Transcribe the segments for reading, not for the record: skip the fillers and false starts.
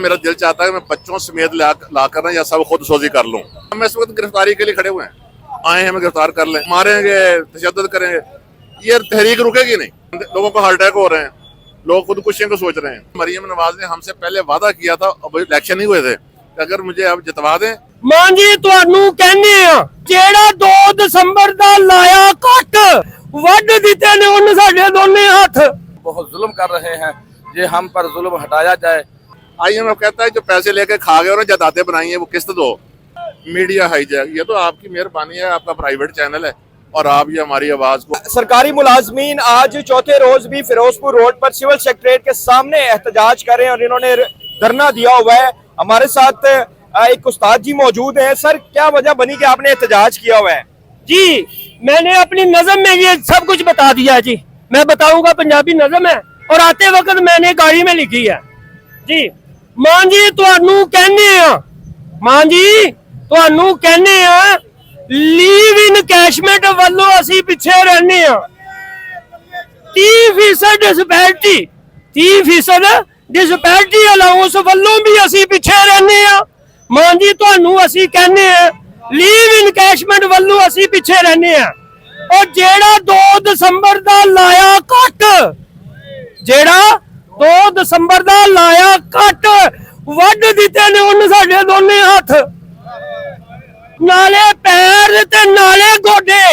मेरा दिल चाहता है मैं बच्चों समेत ला कर या सब खुद सोजी कर लूं। हम इस वक्त गिरफ्तारी के लिए खड़े हुए हैं, आए हमें गिरफ्तार कर लें, मारेंगे, तशद्दुद करेंगे, ये तहरीक रुकेगी नहीं। लोगों को हार्ट अटैक हो रहे हैं, लोग खुदकुशियों को सोच रहे हैं। मरियम नवाज ने हमसे पहले वादा किया था, अब इलेक्शन नहीं हुए थे, अगर मुझे अब जितवा दें। ਮਾਨ ਜੀ ਤੁਹਾਨੂੰ ਕਹਿੰਦੇ ਆ ਜਿਹੜਾ 2 ਦਸੰਬਰ ਦਾ ਲਾਇਆ ਕੱਟ ਵੱਢ ਦਿੱਤੇ ਨੇ ਉਹਨ ਸਾਡੇ ਦੋਨੇ ਹੱਥ। बहुत जुल्म कर रहे हैं, ये हम पर जुल्म हटाया जाए। IMF कहता है जो पैसे लेके खा गए और जायदादें बनाई है वो किस्त दो। मीडिया हाईजैक, ये तो आपकी मेहरबानी है, आपका प्राइवेट चैनल है और आप ये हमारी आवाज को। सरकारी मुलाजमीन आज चौथे रोज भी फिरोजपुर रोड पर सिविल सेक्रेटरीट के सामने एहतजाज कर रहे हैं और इन्होंने धरना दिया हुआ है। हमारे साथ एक उस्ताद जी मौजूद हैं। सर, क्या वजह बनी कि आपने एहतजाज किया हुआ है? जी मैंने अपनी नज़म में ये सब कुछ बता दिया जी, मैं बताऊंगा, पंजाबी नज़म है और आते वक्त मैंने गाड़ी में लिखी है जी। ਮਾਨ ਜੀ ਤੁਹਾਨੂੰ ਕਹਿੰਦੇ ਆ, ਮਾਨ ਜੀ ਤੁਹਾਨੂੰ ਕਹਿੰਦੇ ਆ ਲੀਵ ਇਨ ਕੈਸ਼ਮੈਂਟ ਵੱਲੋਂ ਅਸੀਂ ਪਿੱਛੇ ਰਹਿੰਦੇ ਆ। 30% ਡਿਸਪੈਰਿਟੀ, 30% ਡਿਸਪੈਰਿਟੀ ਅਲਾਉਂਸ ਵੱਲੋਂ ਵੀ ਅਸੀਂ ਪਿੱਛੇ ਰਹਿੰਦੇ ਆ। ਮਾਨ ਜੀ ਤੁਹਾਨੂੰ ਅਸੀਂ ਕਹਿੰਦੇ ਆ ਲੀਵ ਇਨ ਕੈਸ਼ਮੈਂਟ ਵੱਲੋਂ ਅਸੀਂ ਪਿੱਛੇ ਰਹਿੰਦੇ ਆ। ਉਹ ਜਿਹੜਾ 2 ਦਸੰਬਰ ਦਾ ਲਾਇਆ ਕੱਟ, ਜਿਹੜਾ 2 ਦਸੰਬਰ ਦਾ ਲਾਇਆ ਕੱਟ ਵੱਢ ਦਿੱਤੇ ਨੇ ਉਹਨ ਸਾਡੇ ਦੋਨੇ ਹੱਥ, ਨਾਲੇ ਪੈਰ ਤੇ ਨਾਲੇ ਗੋਡੇ,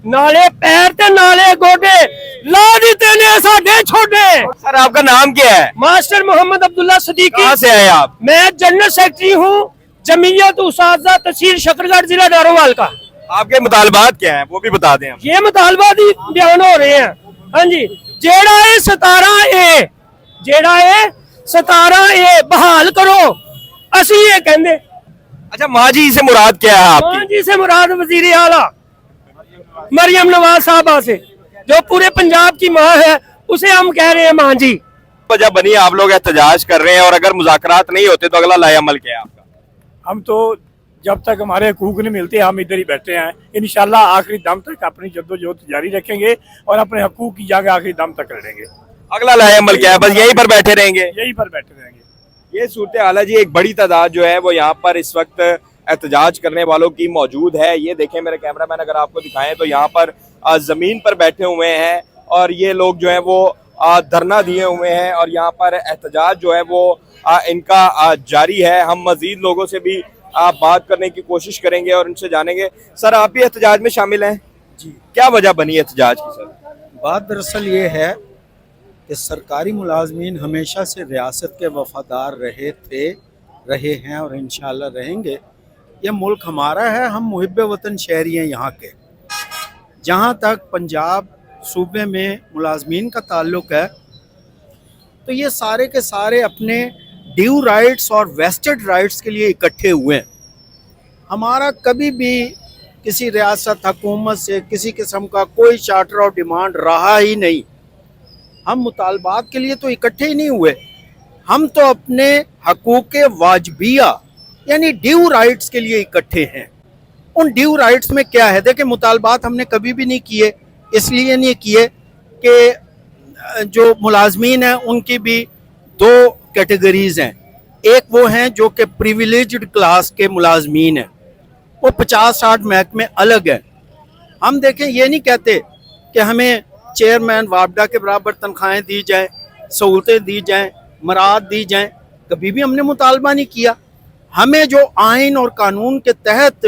नाले पैर ते नाले गोडे ला देते ने साडे छोटे। सर, आपका नाम क्या है? मास्टर मोहम्मद अब्दुल्ला सदीकी। कहाँ से आए आप? मैं जनरल सेक्रेटरी हूँ जमीयत उस्ताज़ा तहसील शकरगढ़ जिला दारोवाल का। आपके मुतालबात क्या हैं वो भी बता दें। ये मुतालबात ही बयान हो रहे हैं। हाँ जी, जेड़ा है 17A, जेड़ा है 17A बहाल करो, असी ये कहंदे। अच्छा, माँ जी से मुराद क्या है आपकी? माँ जी से मुराद वजीर आला मरियम नवाज साहबा से, जो पूरे पंजाब की माँ है, उसे हम कह रहे हैं माँ जी। वजह बनी आप लोग एहतजाज कर रहे हैं और अगर मुज़ाकरात नहीं होते तो अगला लाएअमल क्या है आपका? हम तो जब तक हमारे हकूक नहीं मिलते हम इधर ही बैठे हैं। इंशाल्लाह आखिरी दम तक अपनी जद्दोजहद जारी रखेंगे और अपने हकूक की जगह आखिरी दम तक लड़ेंगे। अगला लाएअमल क्या है? बस यहीं पर बैठे रहेंगे? यहीं पर बैठे रहेंगे। ये सूरत हाल है जी। एक बड़ी तादाद जो है वो यहाँ पर इस वक्त एहतजाज करने वालों की मौजूद है। ये देखें मेरे कैमरामैन, अगर आपको दिखाएं तो यहाँ पर ज़मीन पर बैठे हुए हैं और ये लोग जो है वो धरना दिए हुए हैं और यहाँ पर एहतजाज जो है वो इनका जारी है। हम मज़ीद लोगों से भी बात करने की कोशिश करेंगे और उनसे जानेंगे। सर, आप भी एहतजाज में शामिल हैं जी? क्या वजह बनी एहतजाज की? सर, बात दरअसल ये है कि सरकारी मुलाजमीन हमेशा से रियासत के वफादार रहे हैं और इंशाल्लाह रहेंगे। ये मुल्क हमारा है, हम मुहिब्बे वतन शहरी हैं यहाँ के। जहाँ तक पंजाब सूबे में मुलाजमीन का ताल्लुक है तो ये सारे के सारे अपने ड्यू राइट्स और वेस्टेड राइट्स के लिए इकट्ठे हुए हैं। हमारा कभी भी किसी रियासत हुकूमत से किसी किस्म का कोई चार्टर और डिमांड रहा ही नहीं। हम मुतालबात के लिए तो इकट्ठे ही नहीं हुए, हम तो अपने हकूक़ वाजबिया यानी ड्यू राइट्स के लिए इकट्ठे हैं। उन ड्यू राइट्स में क्या है? देखिए, मुतालबात हमने कभी भी नहीं किए, इसलिए नहीं किए कि जो मुलाजमीन हैं उनकी भी 2 कैटेगरीज़ हैं। एक वो हैं जो कि प्रिविलेज्ड क्लास के मुलाजमीन हैं, वो 50-60 महकमे अलग हैं। हम देखें, ये नहीं कहते कि हमें चेयरमैन वापडा के बराबर तनख्वाहें दी जाएँ, सहूलतें दी जाएँ, मराद दी जाएँ, कभी भी हमने मुतालबा नहीं किया। हमें जो आइन और कानून के तहत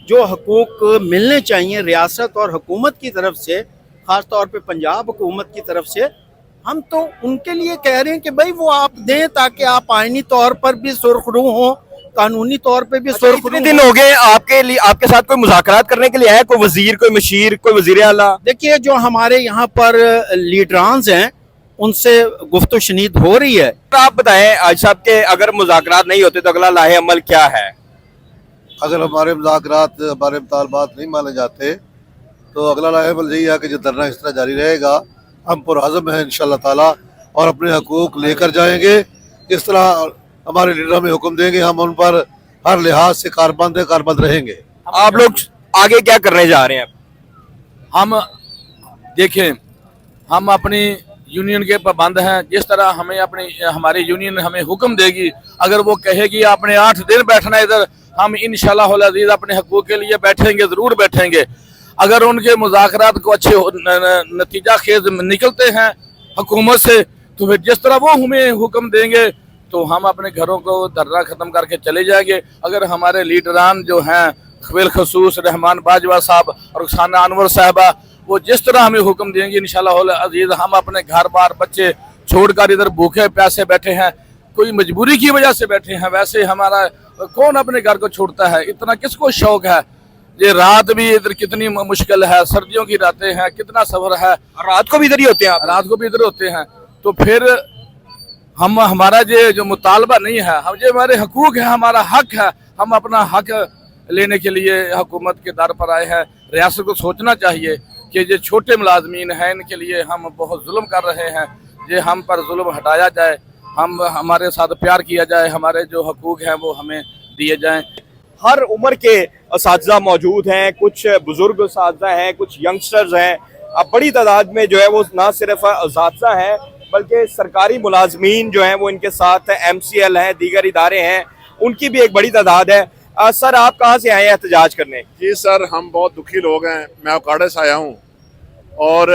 जो हकूक़ मिलने चाहिए रियासत और हुकूमत की तरफ से, ख़ास तौर पे पंजाब हुकूमत की तरफ से, हम तो उनके लिए कह रहे हैं कि भाई वो आप दें ताकि आप आइनी तौर पर भी सुरखरू हों, कानूनी तौर पे भी सुरखरू। कितने दिन हो गए आपके लिए, आपके साथ कोई मुज़ाकरात करने के लिए आया? कोई वजीर, कोई मशीर, कोई वजीर आला? देखिए, जो हमारे यहाँ पर लीडरान्स हैं उनसे गुफ्तगू शनीद हो रही है। तो आप बताएं आज साहब के अगर मुज़ाकरात नहीं होते तो अगला लाएअमल क्या है? अगर हमारे मुज़ाकरात, हमारे मुतालबात नहीं माने जाते तो अगला लाएअमल यही है कि जो धरना इस तरह जारी रहेगा। हम पुरअज़्म हैं इंशाअल्लाह ताला और अपने हकूक़ लेकर जाएंगे। इस तरह हमारे लीडर हमें हुक्म देंगे, हम उन पर हर लिहाज से कारबंद रहेंगे। आप लोग आगे क्या करने जा रहे हैं? हम देखें, हम अपनी यूनियन के पाबंद हैं। जिस तरह हमें हमारी यूनियन हमें हुक्म देगी, अगर वो कहेगी आपने 8 दिन बैठना इधर, हम इंशाल्लाह अज़ीज़ अपने हकूक़ के लिए बैठेंगे, ज़रूर बैठेंगे। अगर उनके मुज़ाकरात को अच्छे नतीजा खेज निकलते हैं हुकूमत से, तो फिर जिस तरह वो हमें हुक्म देंगे तो हम अपने घरों को धरना ख़त्म करके चले जाएंगे। अगर हमारे लीडरान जो हैं बिलखसूस रहमान बाजवा साहब और रुखसाना अनवर साहबा, वो जिस तरह हमें हुक्म देंगे इंशाल्लाह अज़ीज़, हम अपने घर बार बच्चे छोड़कर इधर भूखे प्यासे बैठे हैं, कोई मजबूरी की वजह से बैठे हैं। वैसे हमारा कौन अपने घर को छोड़ता है, इतना किसको शौक है। ये रात भी इधर कितनी मुश्किल है, सर्दियों की रातें हैं, कितना सफर है। रात को भी इधर ही होते हैं आप? रात को भी इधर होते हैं। तो फिर हमारा ये जो मुतालबा नहीं है, हम ये हमारे हकूक है, हमारा हक है, हम अपना हक लेने के लिए हुकूमत के दर पर आए हैं। रियासत को सोचना चाहिए कि ये छोटे मुलाजमीन हैं, इनके लिए हम बहुत जुल्म कर रहे हैं। ये हम पर जुल्म हटाया जाए, हमारे साथ प्यार किया जाए, हमारे जो हकूक हैं वो हमें दिए जाएं। हर उम्र के असातिज़ा मौजूद हैं, कुछ बुजुर्ग असातिज़ा हैं, कुछ यंगस्टर्स हैं। अब बड़ी तादाद में जो है वो ना सिर्फ असातिज़ा हैं बल्कि सरकारी मुलाजमीन जो हैं वो इनके साथ MCL हैं, दीगर इदारे हैं, उनकी भी एक बड़ी तादाद है। सर आप कहाँ से आए हैं एहतजाज करने? जी सर, हम बहुत दुखी लोग हैं। मैं अकाड़े से आया हूँ और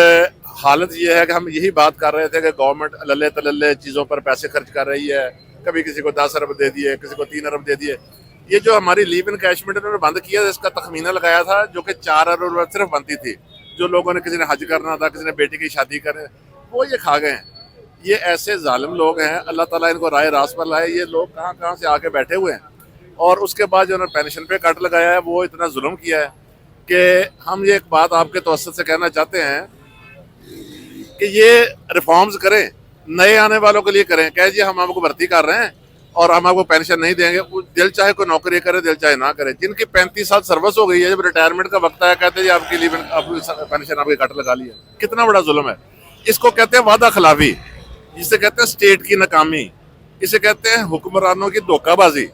हालत ये है कि हम यही बात कर रहे थे कि गवर्नमेंट लल्ले तलल्ले चीज़ों पर पैसे खर्च कर रही है। कभी किसी को 10 अरब दे दिए, किसी को 3 अरब दे दिए। ये जो हमारी लीव इन कैशमेंट उन्होंने बंद किया, इसका तखमीना लगाया था जो कि 4 अरब सिर्फ बनती थी। जो लोगों ने, किसी ने हज करना था, किसी ने बेटी की शादी करे, वो ये खा गए हैं। ये ऐसे जालिम लोग हैं, अल्लाह ताला इनको राय रास पर लाए। ये लोग कहाँ कहाँ से आके बैठे हुए हैं। और उसके बाद जो उन्होंने पेंशन पे कट लगाया है, वो इतना जुल्म किया है कि हम ये एक बात आपके तवस्सुत से कहना चाहते हैं कि ये रिफॉर्म्स करें, नए आने वालों के लिए करें। कह जी हम आपको भर्ती कर रहे हैं और हम आपको पेंशन नहीं देंगे। दिल चाहे कोई नौकरी करे, दिल चाहे ना करे। जिनकी 35 साल सर्विस हो गई है, जब रिटायरमेंट का वक्त आया, कहते हैं आपकी लीव पेंशन आपके कट लगा लिया। कितना बड़ा जुल्म है। इसको कहते हैं वादा खिलाफी, जिसे कहते हैं स्टेट की नाकामी, इसे कहते हैं हुक्मरानों की धोखाबाजी।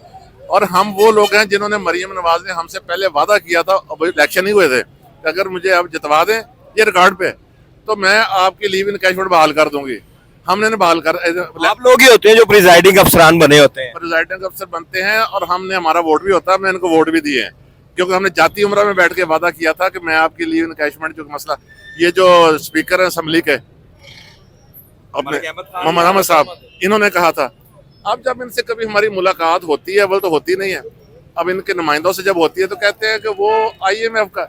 और हम वो लोग हैं जिन्होंने, मरियम नवाज ने हमसे पहले वादा किया था, अब इलेक्शन ही हुए थे, अगर मुझे आप जितवा दें ये रिकॉर्ड पे, तो मैं आपकी लीव इन कैशमेंट बहाल कर दूंगी। हमने बहाल कर, आप लोग ही होते हैं जो प्रिजाइडिंग अफसरान बने होते हैं? प्रेसिडेंट अफसर बनते हैं और हमने, हमारा वोट भी होता है, हमने इनको वोट भी दिए हैं, क्योंकि हमने जाती उम्र में बैठ के वादा किया था कि मैं आपकी लीव इन कैशमेंट जो मसला, ये जो स्पीकर है असम्बली के अपने मोहम्मद अहमद साहब, इन्होंने कहा था। अब जब इनसे कभी हमारी मुलाकात होती है, वो तो होती नहीं है, अब इनके नुमाइंदों से जब होती है तो कहते हैं कि वो IMF का।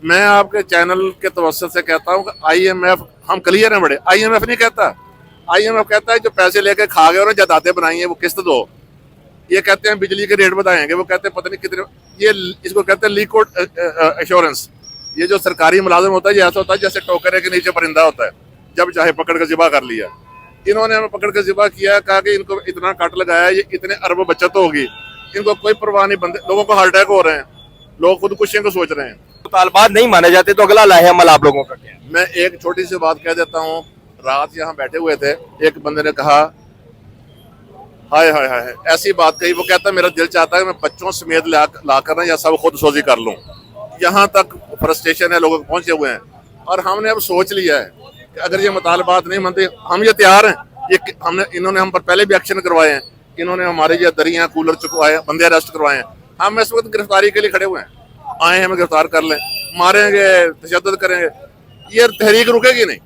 मैं आपके चैनल के तवस्सुत से कहता हूँ कि IMF, हम क्लियर हैं बड़े, IMF नहीं कहता। IMF कहता है जो पैसे लेके खा गए और जायदादें बनाई हैं वो किस्त दो। ये कहते हैं बिजली के रेट बताएंगे, वो कहते हैं पता नहीं कितने, ये इसको कहते हैं लिक्विड एश्योरेंस। ये जो सरकारी मुलाजिम होता है, ये ऐसा होता है जैसे टोकरे के नीचे परिंदा होता है, जब चाहे पकड़ कर ज़िबा कर लिया। इन्होंने हमें पकड़ कर ज़िबा किया, कहा कि इनको इतना कट लगाया, ये इतने अरबों बचत होगी, इनको कोई परवाह नहीं। बंदे, लोगों को हार्ट अटैक हो रहे हैं, लोग खुदकुशी को सोच रहे हैं। मुतालबात नहीं माने जाते तो अगला लाहे अमल आप लोगों का क्या है? मैं एक छोटी सी बात कह देता हूँ। रात यहाँ बैठे हुए थे, एक बंदे ने कहा, हाय हाय हाय, ऐसी बात कही। वो कहता मेरा दिल चाहता है मैं बच्चों समेत ला कर ना या सब खुद सोजी कर लूँ। यहाँ तक फ्रस्ट्रेशन है, लोगों को पहुँचे हुए हैं। और हमने अब सोच लिया है कि अगर ये मुतालबात नहीं मानते, हम ये तैयार हैं। ये इन्होंने हम पर पहले भी एक्शन करवाए हैं, इन्होंने हमारे ये दरियाँ कूलर चुकवाए, बंदे अरेस्ट करवाए हैं। हम इस वक्त गिरफ्तारी के लिए खड़े हुए हैं, आए हमें गिरफ्तार कर लें, मारेंगे, तशद्दुद करेंगे, ये तहरीक रुकेगी नहीं।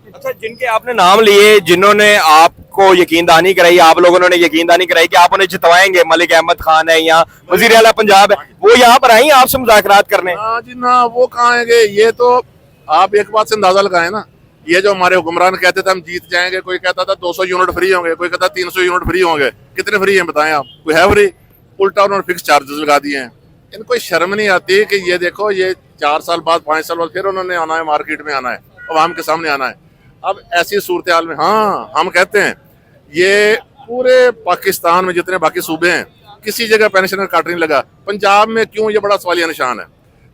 अच्छा, जिनके आपने नाम लिए, जिन्होंने आपको यकीनदानी कराई, आप लोगों ने यकीनदानी कराई कि आप उन्हें जितवाएंगे, मलिक अहमद खान है या वजीर आला पंजाब है, वो यहाँ पर आई आपसे मुज़ाकरात करने? हाँ जी ना, वो कहाँ आएंगे। ये तो आप एक बात से अंदाजा लगाए ना, ये जो हमारे हुक्मरान कहते थे हम जीत जाएंगे, कोई कहता था 200 यूनिट फ्री होंगे, कोई कहता 300 यूनिट फ्री होंगे। कितने फ्री हैं बताएं आप? कोई है फ्री? उल्टा उन्होंने फिक्स चार्जेस लगा दिए हैं। इनको शर्म नहीं आती कि ये देखो, ये 4 साल बाद 5 साल बाद फिर उन्होंने आना है, मार्केट में आना है, अवाम के सामने आना है। अब ऐसी सूरत हाल में, हाँ हम कहते हैं ये पूरे पाकिस्तान में जितने बाकी सूबे हैं, किसी जगह पेंशन काट नहीं लगा, पंजाब में क्यों, ये बड़ा सवालिया निशान है।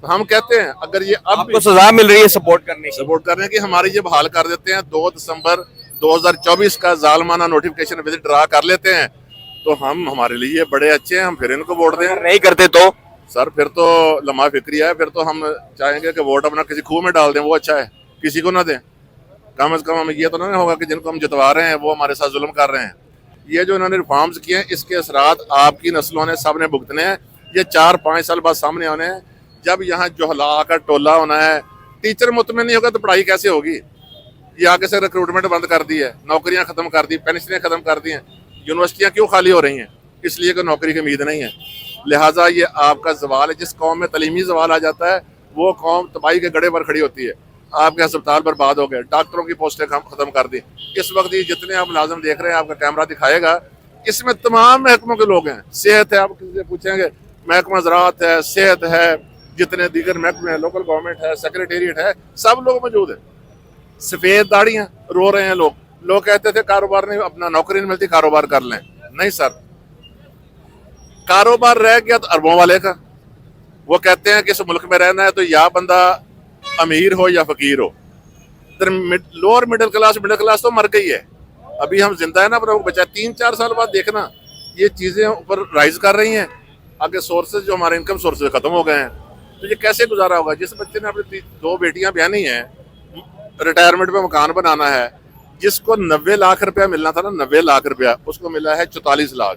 तो हम कहते हैं अगर ये अब आपको सजा मिल रही है सपोर्ट करने की, हमारी ये बहाल कर देते हैं, 2 दिसंबर 2024 का जालमाना नोटिफिकेशन विजिट ड्रा कर लेते हैं, तो हम, हमारे लिए बड़े अच्छे हैं, हम फिर इनको वोट दें। नहीं करते तो सर फिर तो लम्हा फिक्री है, फिर तो हम चाहेंगे कि वोट अपना किसी खूह में डाल दें, वो अच्छा है, किसी को ना दें। कम से कम हमें ये तो नहीं होगा कि जिनको हम जितवा रहे हैं वो हमारे साथ जुल्म कर रहे हैं। ये जो इन्होंने रिफॉर्म्स किए हैं इसके असरात आपकी नस्लों ने सब ने भुगतने हैं। ये 4-5 साल बाद सामने आने हैं। जब यहाँ जोहला का टोला होना है, टीचर मुतमिन नहीं होगा तो पढ़ाई कैसे होगी। ये आगे से रिक्रूटमेंट बंद कर दी है, नौकरियां खत्म कर दी, पेंशनें खत्म कर दी हैं। यूनिवर्सिटियां क्यों खाली हो रही हैं? इसलिए कि नौकरी की उम्मीद नहीं है। लिहाजा ये आपका सवाल है। जिस कौम में तलीमी सवाल आ जाता है वो कौम तबाही के गड़े पर खड़ी होती है। आपके अस्पताल बर्बाद हो गए, डॉक्टरों की पोस्टें खत्म कर दी। इस वक्त ये जितने आप मुलाजिम देख रहे हैं, आपका कैमरा दिखाएगा, इसमें तमाम महकमों के लोग हैं। सेहत है, आप किसी से पूछेंगे, महकमा ज़राअत है, सेहत है, जितने दीगर महकमे हैं, लोकल गवर्नमेंट है, सेक्रेटेरिएट है, सब लोग मौजूद है। सफ़ेद दाढ़ियाँ, रो रहे हैं लोग कहते थे कारोबार नहीं, अपना नौकरी नहीं मिलती, कारोबार कर लें। नहीं सर, कारोबार रह गया तो अरबों वाले का। वो कहते हैं कि इस मुल्क में रहना है तो या बंदा अमीर हो या फकीर हो। लोअर मिडिल क्लास तो मर गई है। अभी हम जिंदा है ना, पर वो बचा 3-4 साल बाद देखना ये चीजें ऊपर राइज कर रही हैं। आगे सोर्सेज जो हमारे इनकम सोर्सेज खत्म हो गए हैं, तो ये कैसे गुजारा होगा? जिस बच्चे ने अपनी 2 बेटियां ब्यानी हैं, रिटायरमेंट पे मकान बनाना है, जिसको 90 लाख रुपया मिलना था ना, 90 लाख रुपया, उसको मिला है 44 लाख।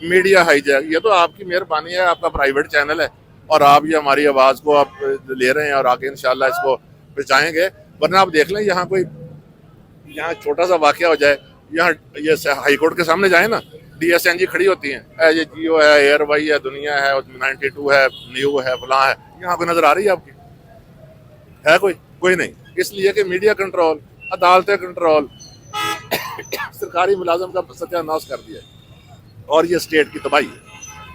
मीडिया हाईजैक, ये तो आपकी मेहरबानी है, आपका प्राइवेट चैनल है और आप ये हमारी आवाज को आप ले रहे हैं और आगे इंशाल्लाह इसको पहुंचाएंगे। वरना आप देख लें, यहाँ छोटा सा वाकया हो जाए, यहाँ ये हाई कोर्ट के सामने जाए ना, DSNG खड़ी होती हैं, ये जियो है, एयरवाई है, दुनिया है, 92 है, न्यू है, फलां है। यहाँ कोई नजर आ रही है आपकी? है कोई नहीं। इसलिए कि मीडिया कंट्रोल, अदालतें कंट्रोल, सरकारी मुलाजम का सत्यानाश कर दिया और ये स्टेट की तबाही है।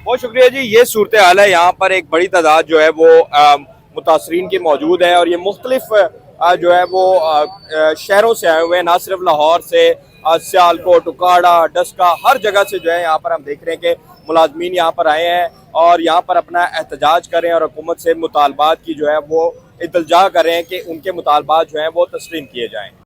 बहुत शुक्रिया जी। ये सूरत हाल है। यहाँ पर एक बड़ी तादाद जो है वो मुतासरीन की मौजूद है और ये मुख्तलिफ जो है वो शहरों से आए हुए हैं, ना सिर्फ लाहौर से, सियालकोट, उकाड़ा, डस्का, हर जगह से जो है यहाँ पर हम देख रहे हैं कि मुलाजमीन यहाँ पर आए हैं और यहाँ पर अपना एहतजाज कर रहे हैं और हुकूमत से मुतालबात की जो है वो इल्तिजा कर रहे हैं कि उनके मुतालबात जो हैं वो तस्लीम किए जाएँ।